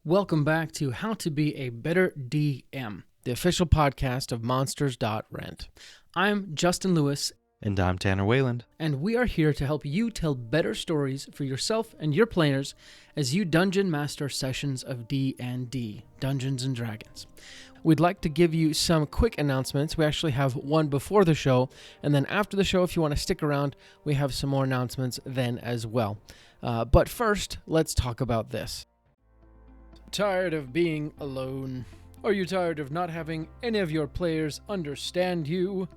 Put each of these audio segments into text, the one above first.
Welcome back to How to Be a Better DM, the official podcast of Monsters.rent. I'm Justin Lewis. And I'm Tanner Wayland. And we are here to help you tell better stories for yourself and your players as you dungeon master sessions of D&D, Dungeons & Dragons. We'd like to give you some quick announcements. We actually have one before the show, and then after the show, if you want to stick around, we have some more announcements then as well. But first, let's talk about this. Tired of being alone? Are you tired of not having any of your players understand you?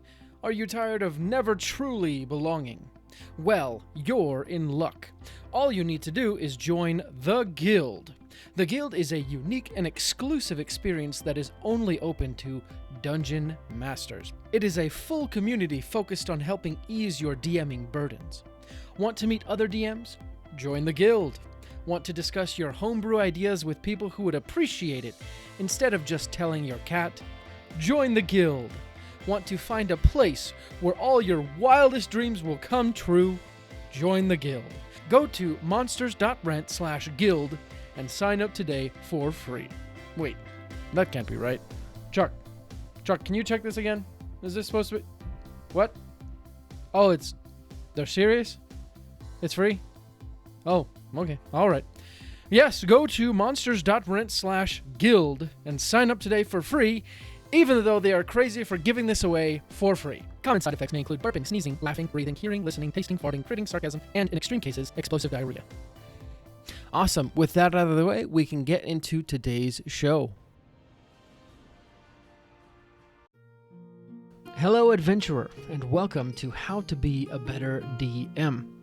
Are you tired of never truly belonging? Well, you're in luck. All you need to do is join the Guild. The Guild is a unique and exclusive experience that is only open to Dungeon Masters. It is a full community focused on helping ease your DMing burdens. Want to meet other DMs? Join the Guild. Want to discuss your homebrew ideas with people who would appreciate it instead of just telling your cat? Join the Guild. Want to find a place where all your wildest dreams will come true? Join the Guild. Go to monsters.rent/guild and sign up today for free. Wait, that can't be right. Chuck, can you check this again? Is this supposed to be... What? Oh, they're serious? It's free? Oh, okay. All right. Yes, go to monsters.rent/guild and sign up today for free, even though they are crazy for giving this away for free. Common side effects may include burping, sneezing, laughing, breathing, hearing, listening, tasting, farting, critting, sarcasm, and in extreme cases, explosive diarrhea. Awesome. With that out of the way, we can get into today's show. Hello, adventurer, and welcome to How to Be a Better DM.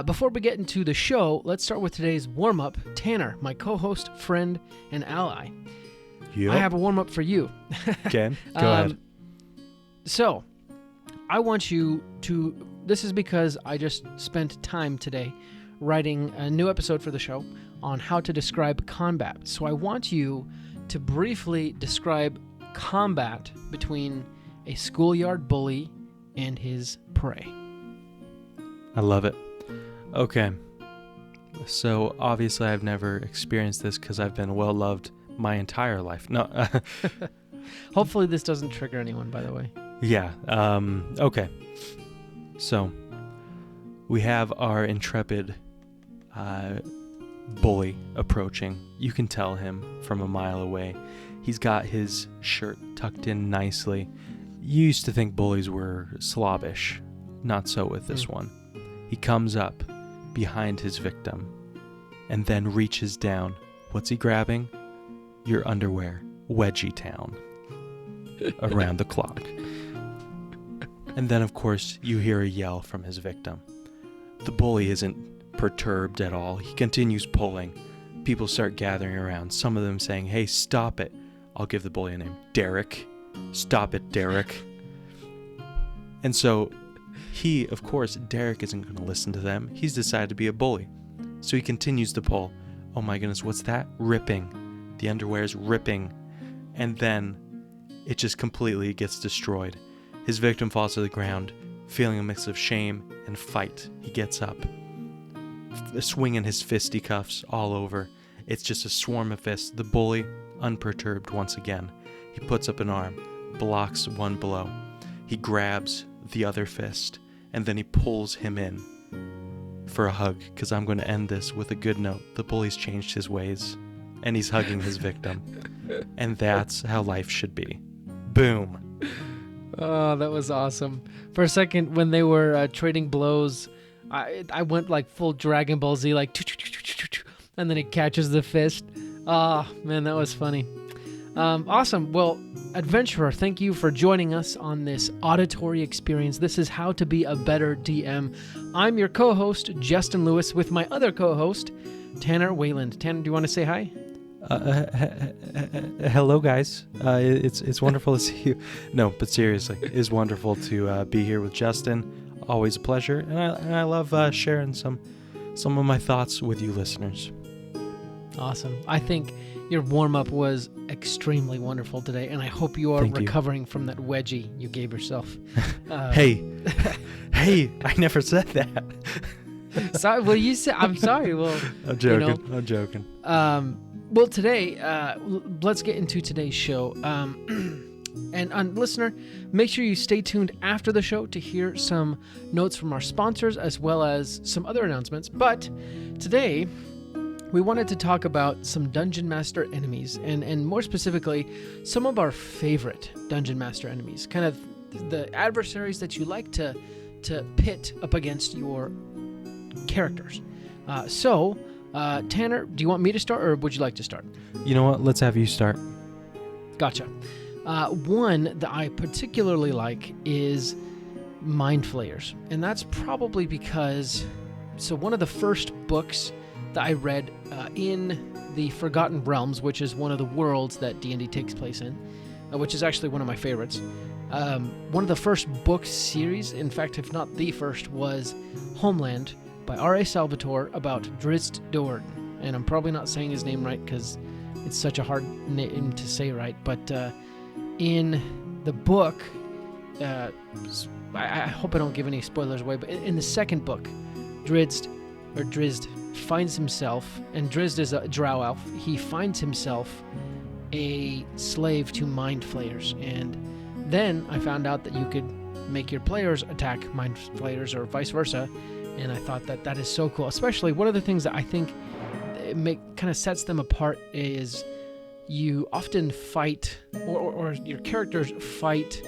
Before we get into the show, let's start with today's warm-up. Tanner, my co-host, friend, and ally. Yep. I have a warm-up for you. Okay, go ahead. So, I want you to... This is because I just spent time today writing a new episode for the show on how to describe combat. So I want you to briefly describe combat between a schoolyard bully and his prey. I love it. Okay. So, obviously, I've never experienced this because I've been well-loved my entire life. No. Hopefully this doesn't trigger anyone, by the way. Yeah. Okay. So, we have our intrepid bully approaching. You can tell him from a mile away. He's got his shirt tucked in nicely. You used to think bullies were slobbish. Not so with this one. He comes up behind his victim and then reaches down. What's he grabbing? Your underwear. Wedgie town. Around the clock. And then, of course, you hear a yell from his victim. The bully isn't perturbed at all. He continues pulling. People start gathering around, some of them saying, "Hey, stop it." I'll give the bully a name. Derek. Stop it, Derek. And so he, of course, Derek isn't going to listen to them. He's decided to be a bully. So he continues to pull. Oh my goodness, what's that? Ripping. The underwear's ripping. And then it just completely gets destroyed. His victim falls to the ground, feeling a mix of shame and fight. He gets up, swinging his fisticuffs all over. It's just a swarm of fists. The bully, unperturbed once again. He puts up an arm, blocks one blow. He grabs the other fist, and then he pulls him in for a hug, because I'm going to end this with a good note. The bully's changed his ways, and he's hugging his victim. And that's how life should be. Boom. Oh, that was awesome. For a second, when they were trading blows, I went like full Dragon Ball Z, like, and then he catches the fist. Oh, man, that was funny. Awesome. Well, adventurer, thank you for joining us on this auditory experience. This is How to Be a Better DM. I'm your co-host, Justin Lewis, with my other co-host, Tanner Wayland. Tanner, do you want to say hi? Hello, guys. It's wonderful to see you. No, but seriously, it's wonderful to be here with Justin. Always a pleasure, and I love sharing some of my thoughts with you listeners. Awesome. I think your warm-up was extremely wonderful today, and I hope you are recovering from that wedgie you gave yourself. Hey, I never said that. Sorry. Well, you said. I'm sorry. Well, I'm joking. I'm joking. Well, today, let's get into today's show. And listener, make sure you stay tuned after the show to hear some notes from our sponsors as well as some other announcements. But today, we wanted to talk about some Dungeon Master enemies, and more specifically, some of our favorite Dungeon Master enemies, kind of the adversaries that you like to pit up against your characters. So, Tanner, do you want me to start, or would you like to start? You know what? Let's have you start. Gotcha. One that I particularly like is Mind Flayers, and that's probably because, so one of the first books that I read in the Forgotten Realms, which is one of the worlds that D&D takes place in, which is actually one of my favorites. One of the first book series, in fact, if not the first, was Homeland by R.A. Salvatore about Drizzt Do'Urden. And I'm probably not saying his name right because it's such a hard name to say right, but in the book, I hope I don't give any spoilers away, but in the second book, Drizzt finds himself, and Drizzt is a drow elf, he finds himself a slave to Mind Flayers. And then I found out that you could make your players attack Mind Flayers or vice versa, and I thought that is so cool. Especially one of the things that I think kind of sets them apart is you often fight, or your characters fight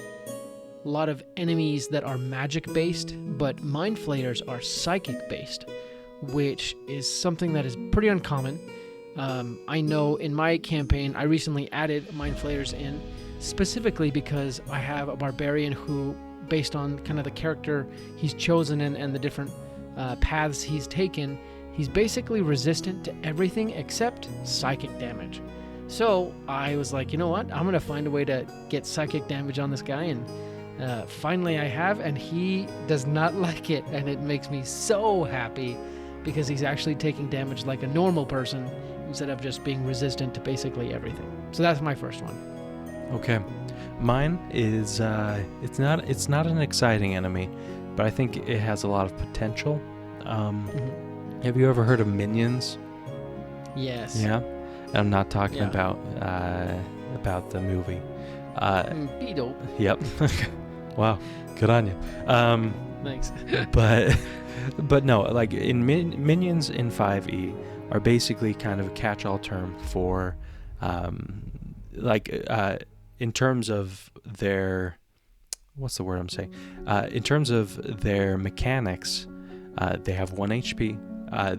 a lot of enemies that are magic-based, but Mind Flayers are psychic-based, which is something that is pretty uncommon. I know in my campaign, I recently added Mind Flayers in, specifically because I have a barbarian who, based on kind of the character he's chosen and the different paths he's taken, he's basically resistant to everything except psychic damage. So I was like, you know what? I'm going to find a way to get psychic damage on this guy, and finally I have, and he does not like it, and it makes me so happy because he's actually taking damage like a normal person instead of just being resistant to basically everything. So that's my first one. Okay. Mine is, it's not an exciting enemy, but I think it has a lot of potential. Have you ever heard of minions? Yes. Yeah? I'm not talking about the movie. Beetle. Yep. Wow. Good on you. Thanks. but no, like in minions in 5e are basically kind of a catch-all term for, in terms of their, what's the word I'm saying? In terms of their mechanics, they have 1 HP.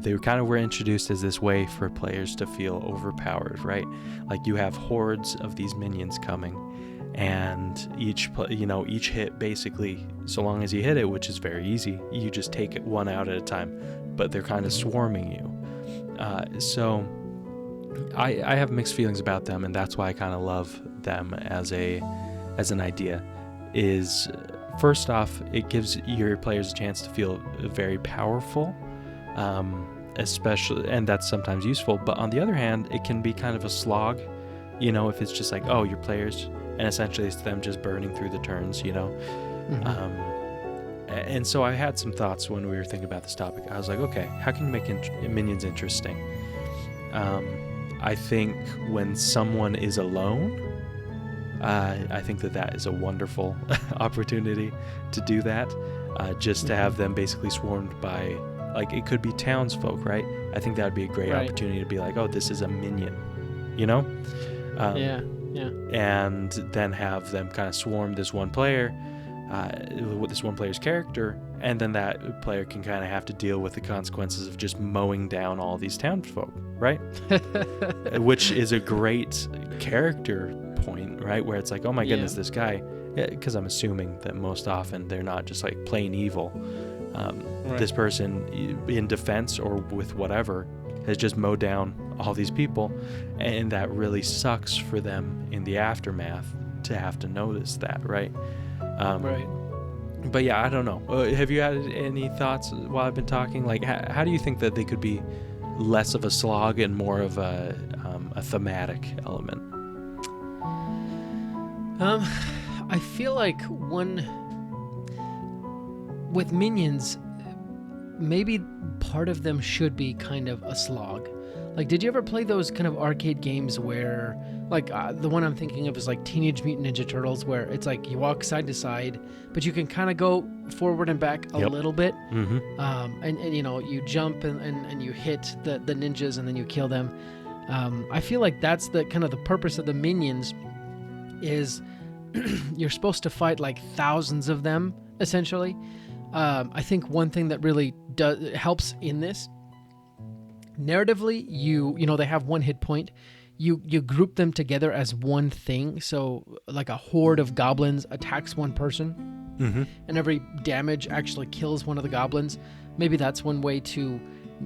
They kind of were introduced as this way for players to feel overpowered, right? Like you have hordes of these minions coming, and each hit basically, so long as you hit it, which is very easy, you just take it one out at a time, but they're kind of swarming you. So I have mixed feelings about them, and that's why I kind of love them as an idea. Is first off, it gives your players a chance to feel very powerful. Especially, and that's sometimes useful, but on the other hand, it can be kind of a slog, if it's just like, oh, your players, and essentially it's them just burning through the turns, and so I had some thoughts when we were thinking about this topic. I was like, okay, how can you make minions interesting? I think when someone is alone, I think that is a wonderful opportunity to do that, just to have them basically swarmed by, like, it could be townsfolk, right? I think that would be a great opportunity to be like, oh, this is a minion, Yeah. And then have them kind of swarm this one player, with this one player's character, and then that player can kind of have to deal with the consequences of just mowing down all these townsfolk, right? Which is a great character point, right? Where it's like, oh my goodness, this guy, because I'm assuming that most often they're not just like plain evil. This person, in defense or with whatever, has just mowed down all these people, and that really sucks for them in the aftermath to have to notice that, right? But yeah, I don't know. Have you had any thoughts while I've been talking? Like, how do you think that they could be less of a slog and more of a thematic element? I feel like with minions, maybe part of them should be kind of a slog. Like, did you ever play those kind of arcade games where, like, the one I'm thinking of is like Teenage Mutant Ninja Turtles, where it's like you walk side to side, but you can kind of go forward and back a little bit. Mm-hmm. And you know, you jump and you hit the ninjas and then you kill them. I feel like that's the kind of the purpose of the minions is you're supposed to fight like thousands of them, essentially. I think one thing that really helps in this, narratively, you know, they have one hit point. You group them together as one thing. So like a horde of goblins attacks one person, and every damage actually kills one of the goblins. Maybe that's one way to,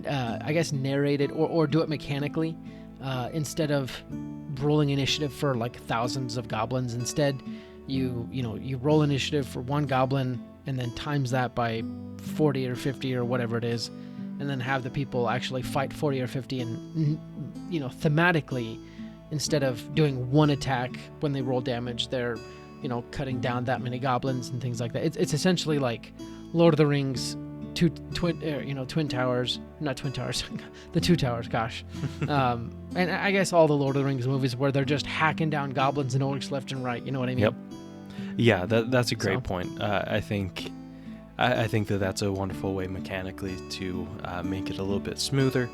I guess, narrate it or do it mechanically. Instead of rolling initiative for like thousands of goblins, instead you roll initiative for one goblin and then times that by 40 or 50 or whatever it is, and then have the people actually fight 40 or 50, and you know, thematically, instead of doing one attack when they roll damage, they're, you know, cutting down that many goblins and things like that. It's essentially like Lord of the Rings, Twin Towers, not Twin Towers, the Two Towers, gosh. And I guess all the Lord of the Rings movies where they're just hacking down goblins and orcs left and right, you know what I mean? Yep. Yeah, that's a great point. I think that that's a wonderful way mechanically to make it a little bit smoother.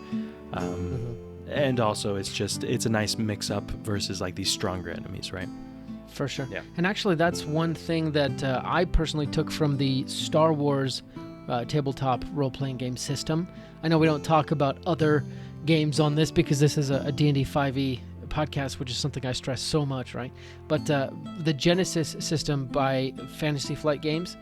And also it's a nice mix up versus like these stronger enemies, right? For sure. Yeah. And actually that's one thing that I personally took from the Star Wars tabletop role-playing game system. I know we don't talk about other games on this because this is a D&D 5e podcast, which is something I stress so much, right? But the Genesis system by Fantasy Flight Games,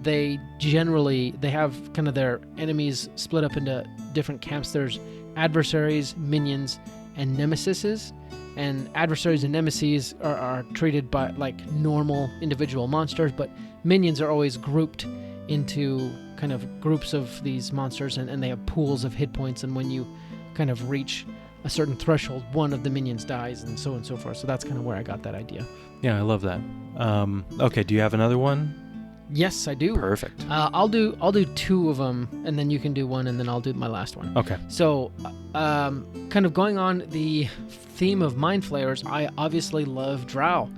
they have kind of their enemies split up into different camps. There's adversaries, minions, and nemesises. And adversaries and nemesis are treated by like normal individual monsters, but minions are always grouped into kind of groups of these monsters, and they have pools of hit points, and when you kind of reach a certain threshold, one of the minions dies, and so on and so forth. So that's kind of where I got that idea. Yeah, I love that. Okay, do you have another one? Yes, I do. Perfect. I'll do two of them, and then you can do one, and then I'll do my last one. Okay. So, kind of going on the theme of Mind Flayers, I obviously love Drow.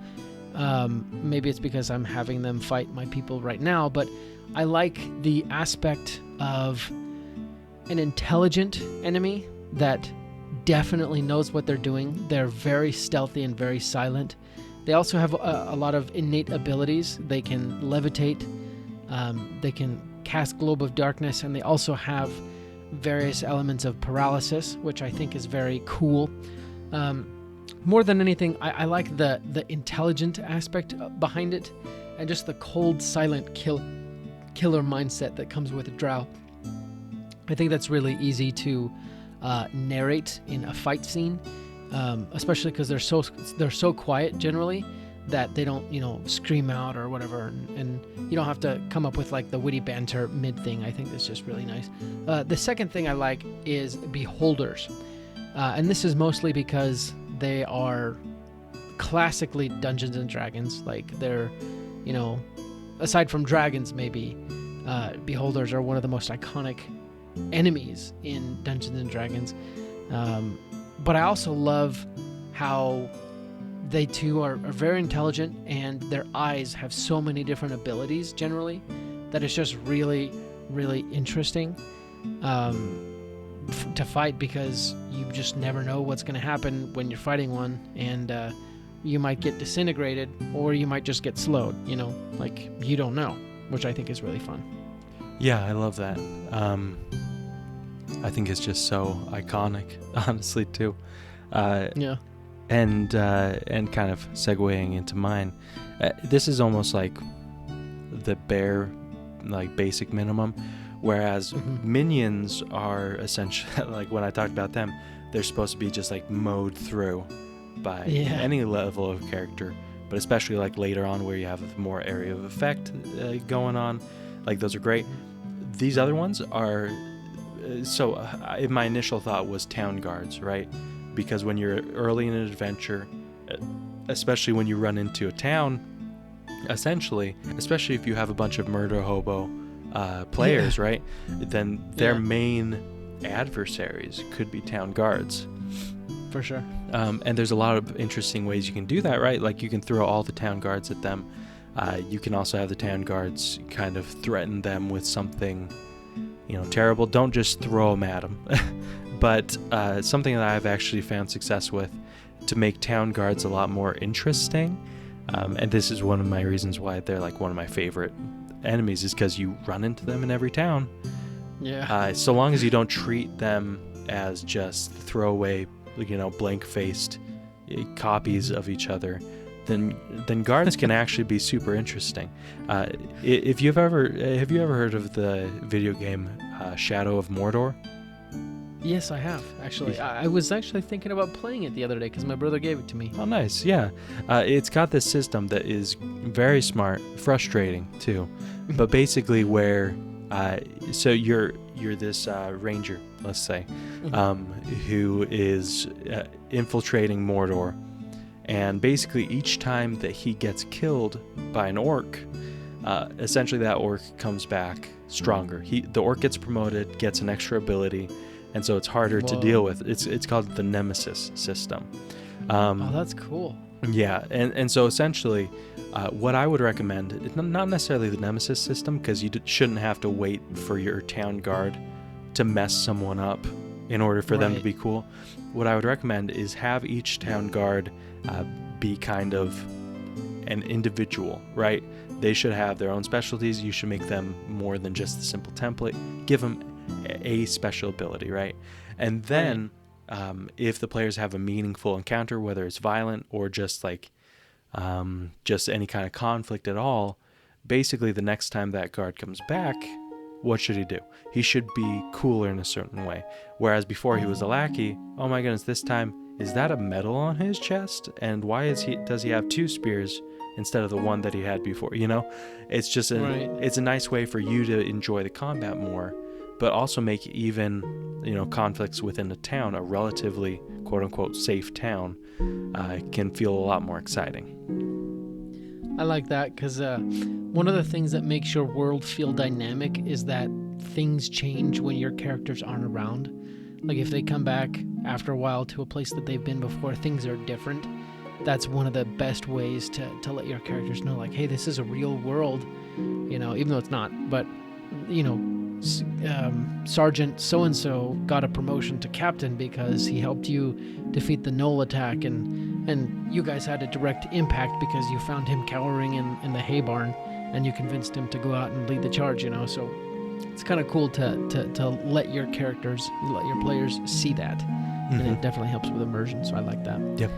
Maybe it's because I'm having them fight my people right now, but I like the aspect of an intelligent enemy that definitely knows what they're doing. They're very stealthy and very silent. They also have a lot of innate abilities. They can levitate, they can cast Globe of Darkness, and they also have various elements of paralysis, which I think is very cool. More than anything, I like the intelligent aspect behind it, and just the cold, silent killer mindset that comes with a Drow. I think that's really easy to narrate in a fight scene, especially because they're so quiet generally that they don't, you know, scream out or whatever, and you don't have to come up with like the witty banter mid thing. I think that's just really nice. The second thing I like is beholders, and this is mostly because they are classically Dungeons and Dragons. Like, they're, you know, aside from dragons maybe, beholders are one of the most iconic enemies in Dungeons and Dragons. But I also love how they too are very intelligent, and their eyes have so many different abilities generally that it's just really, really interesting to fight, because you just never know what's going to happen when you're fighting one, and you might get disintegrated or you might just get slowed, you know, like, you don't know, which I think is really fun. Yeah, I love that. I think it's just so iconic, honestly, too. Yeah. And kind of segueing into mine, this is almost like the bare, like, basic minimum, whereas minions are essentially, like, when I talked about them, they're supposed to be just like mowed through by any level of character, but especially like later on where you have more area of effect going on, like, those are great. These other ones are my initial thought was town guards, right? Because when you're early in an adventure, especially when you run into a town, essentially, especially if you have a bunch of murder hobo players, right? Then their main adversaries could be town guards. For sure. And there's a lot of interesting ways you can do that, right? Like you can throw all the town guards at them. You can also have the town guards kind of threaten them with something, terrible. Don't just throw them at them. But something that I've actually found success with to make town guards a lot more interesting, and this is one of my reasons why they're like one of my favorite enemies, is because you run into them in every town. Yeah. So long as you don't treat them as just throwaway, blank-faced copies of each other, then guards can actually be super interesting. Have you ever heard of the video game Shadow of Mordor? Yes, I have, actually. I was actually thinking about playing it the other day because my brother gave it to me. Oh, nice. Yeah. It's got this system that is very smart, frustrating too, but basically where so you're this ranger, let's say, who is infiltrating Mordor, and basically each time that he gets killed by an orc, essentially that orc comes back stronger. The orc gets promoted, gets an extra ability, and so it's harder to deal with. It's called the Nemesis system. Oh, that's cool. Yeah, and so essentially, what I would recommend, it's not necessarily the Nemesis system, because you shouldn't have to wait for your town guard to mess someone up in order for them to be cool. What I would recommend is have each town guard be kind of an individual, right? They should have their own specialties. You should make them more than just a simple template. Give them a special ability, right? And then if the players have a meaningful encounter, whether it's violent or just like just any kind of conflict at all, basically the next time that guard comes back, what should he do? He should be cooler in a certain way. Whereas before he was a lackey, oh my goodness, this time, is that a medal on his chest? And why does he have 2 spears instead of the one that he had before? It's just it's a nice way for you to enjoy the combat more, but also make even, conflicts within a town, a relatively quote unquote safe town, can feel a lot more exciting. I like that because one of the things that makes your world feel dynamic is that things change when your characters aren't around. Like if they come back after a while to a place that they've been before, things are different. That's one of the best ways to let your characters know, like, hey, this is a real world, even though it's not. But, Sergeant so-and-so got a promotion to captain because he helped you defeat the Knoll attack, and you guys had a direct impact because you found him cowering in the hay barn and you convinced him to go out and lead the charge, So it's kind of cool to let your characters, let your players see that. And it definitely helps with immersion, so I like that. Yep.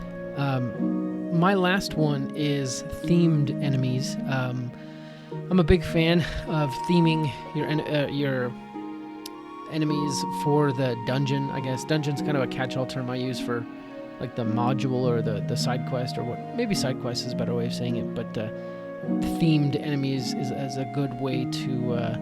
My last one is themed enemies. I'm a big fan of theming your enemies for the dungeon, I guess. Dungeon's kind of a catch-all term I use for like the module or the side quest, or what, maybe side quest is a better way of saying it, but themed enemies is a good way to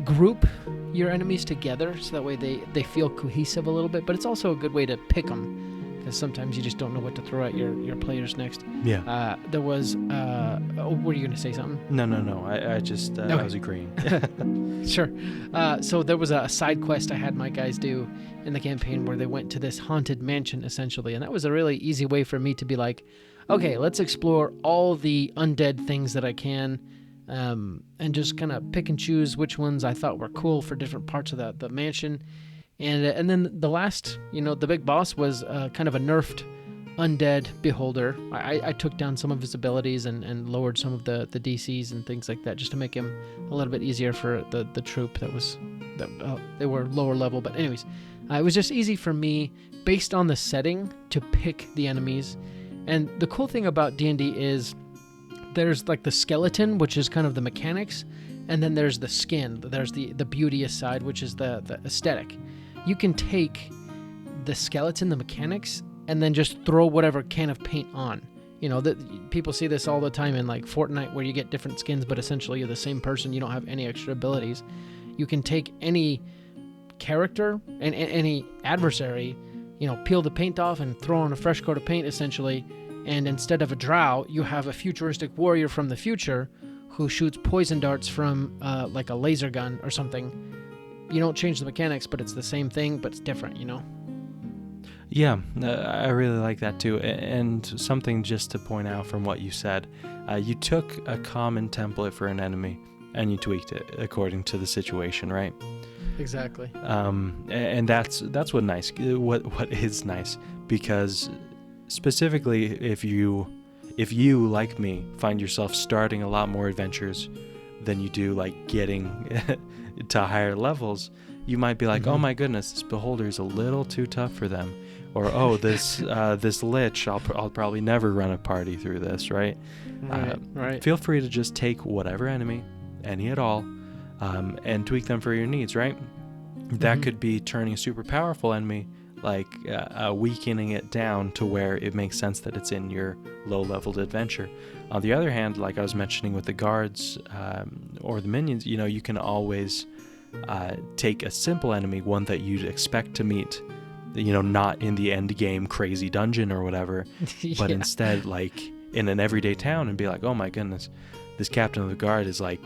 group your enemies together so that way they feel cohesive a little bit, but it's also a good way to pick them because sometimes you just don't know what to throw at your players next. Yeah. There was were you going to say something? No. I just okay. I was agreeing. Sure. So there was a side quest I had my guys do in the campaign where they went to this haunted mansion essentially, and that was a really easy way for me to be like, okay, let's explore all the undead things that I can, and just kind of pick and choose which ones I thought were cool for different parts of the mansion. And then the last, the big boss was kind of a nerfed undead beholder. I took down some of his abilities and lowered some of the DCs and things like that just to make him a little bit easier for the troop that they were lower level. But anyways, it was just easy for me based on the setting to pick the enemies. And the cool thing about D&D is there's like the skeleton, which is kind of the mechanics, and then there's the skin. There's the beauteous side, which is the aesthetic. You can take the skeleton, the mechanics, and then just throw whatever can of paint on. People see this all the time in like Fortnite where you get different skins, but essentially you're the same person. You don't have any extra abilities. You can take any character and any adversary, peel the paint off and throw on a fresh coat of paint essentially. And instead of a drow, you have a futuristic warrior from the future who shoots poison darts from like a laser gun or something. You don't change the mechanics, but it's the same thing, but it's different, Yeah, I really like that too. And something just to point out from what you said, you took a common template for an enemy and you tweaked it according to the situation, right? Exactly. And that's what is nice, because specifically if you like me find yourself starting a lot more adventures than you do like getting to higher levels, you might be like, oh my goodness, this beholder is a little too tough for them, or oh, this lich, I'll probably never run a party through this, right? Right. Feel free to just take whatever enemy, any at all, and tweak them for your needs, right? That could be turning a super powerful enemy, like weakening it down to where it makes sense that it's in your low-leveled adventure. On the other hand, like I was mentioning with the guards or the minions, you can always take a simple enemy, one that you'd expect to meet, not in the end game crazy dungeon or whatever, but instead like in an everyday town, and be like, oh my goodness, this captain of the guard is like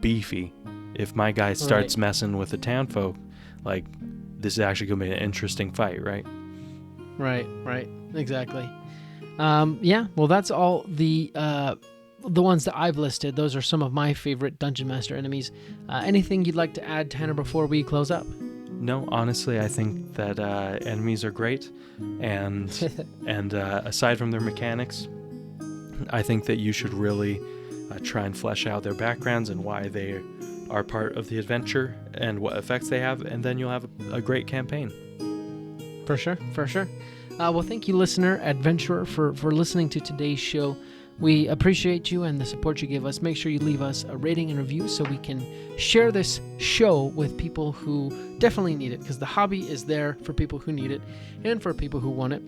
beefy. If my guy starts messing with the town folk, like this is actually gonna be an interesting fight, right? Right, exactly. Well, that's all the ones that I've listed. Those are some of my favorite Dungeon Master enemies. Anything you'd like to add, Tanner, before we close up? No, honestly, I think that enemies are great, and aside from their mechanics, I think that you should really try and flesh out their backgrounds and why they are part of the adventure and what effects they have, and then you'll have a great campaign. For sure. Well, thank you, listener, adventurer, for listening to today's show. We appreciate you and the support you give us. Make sure you leave us a rating and review so we can share this show with people who definitely need it, because the hobby is there for people who need it and for people who want it.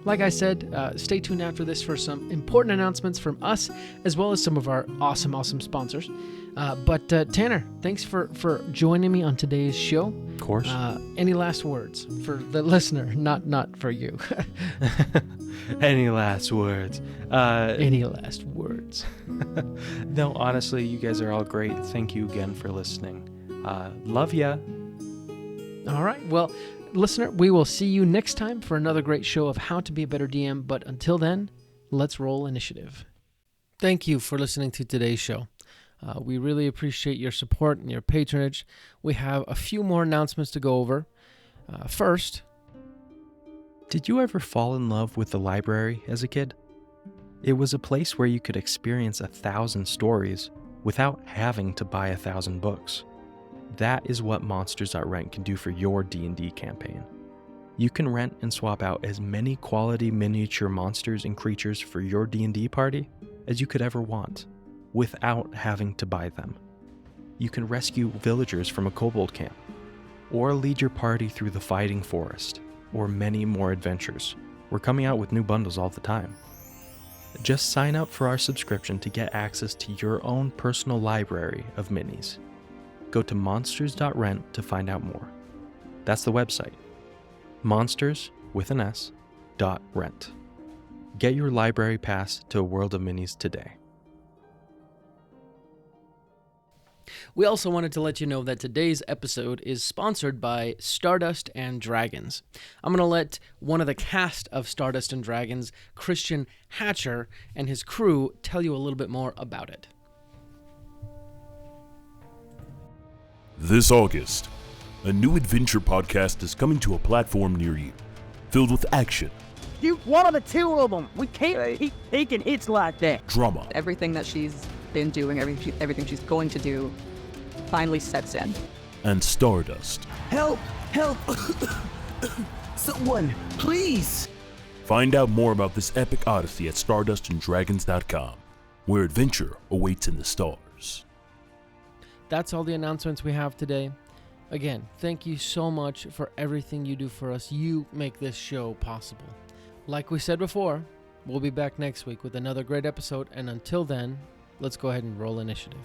Like I said, stay tuned after this for some important announcements from us, as well as some of our awesome sponsors. But Tanner, thanks for joining me on today's show. Of course. Any last words for the listener? Not for you. Any last words? Any last words? No, honestly, you guys are all great. Thank you again for listening. Love ya. All right. Well, listener, we will see you next time for another great show of How to Be a Better DM. But until then, let's roll initiative. Thank you for listening to today's show. We really appreciate your support and your patronage. We have a few more announcements to go over. First, did you ever fall in love with the library as a kid? It was a place where you could experience 1,000 stories without having to buy 1,000 books. That is what Monsters.rent can do for your D&D campaign. You can rent and swap out as many quality miniature monsters and creatures for your D&D party as you could ever want, without having to buy them. You can rescue villagers from a kobold camp, or lead your party through the fighting forest, or many more adventures. We're coming out with new bundles all the time. Just sign up for our subscription to get access to your own personal library of minis. Go to monsters.rent to find out more. That's the website. monsters.rent. Get your library pass to a world of minis today. we also wanted to let you know that today's episode is sponsored by Stardust and Dragons. I'm going to let one of the cast of Stardust and Dragons, Christian Hatcher, and his crew tell you a little bit more about it. This August, a new adventure podcast is coming to a platform near you, filled with action. You one of the two of them. We can't keep taking hits like that. Drama. Everything that she's been doing, everything she's going to do, finally sets in. And Stardust. Help! Help! Someone, please! Find out more about this epic odyssey at stardustanddragons.com, where adventure awaits in the stars. That's all the announcements we have today. Again, thank you so much for everything you do for us. You make this show possible. Like we said before, we'll be back next week with another great episode, and until then, let's go ahead and roll initiative.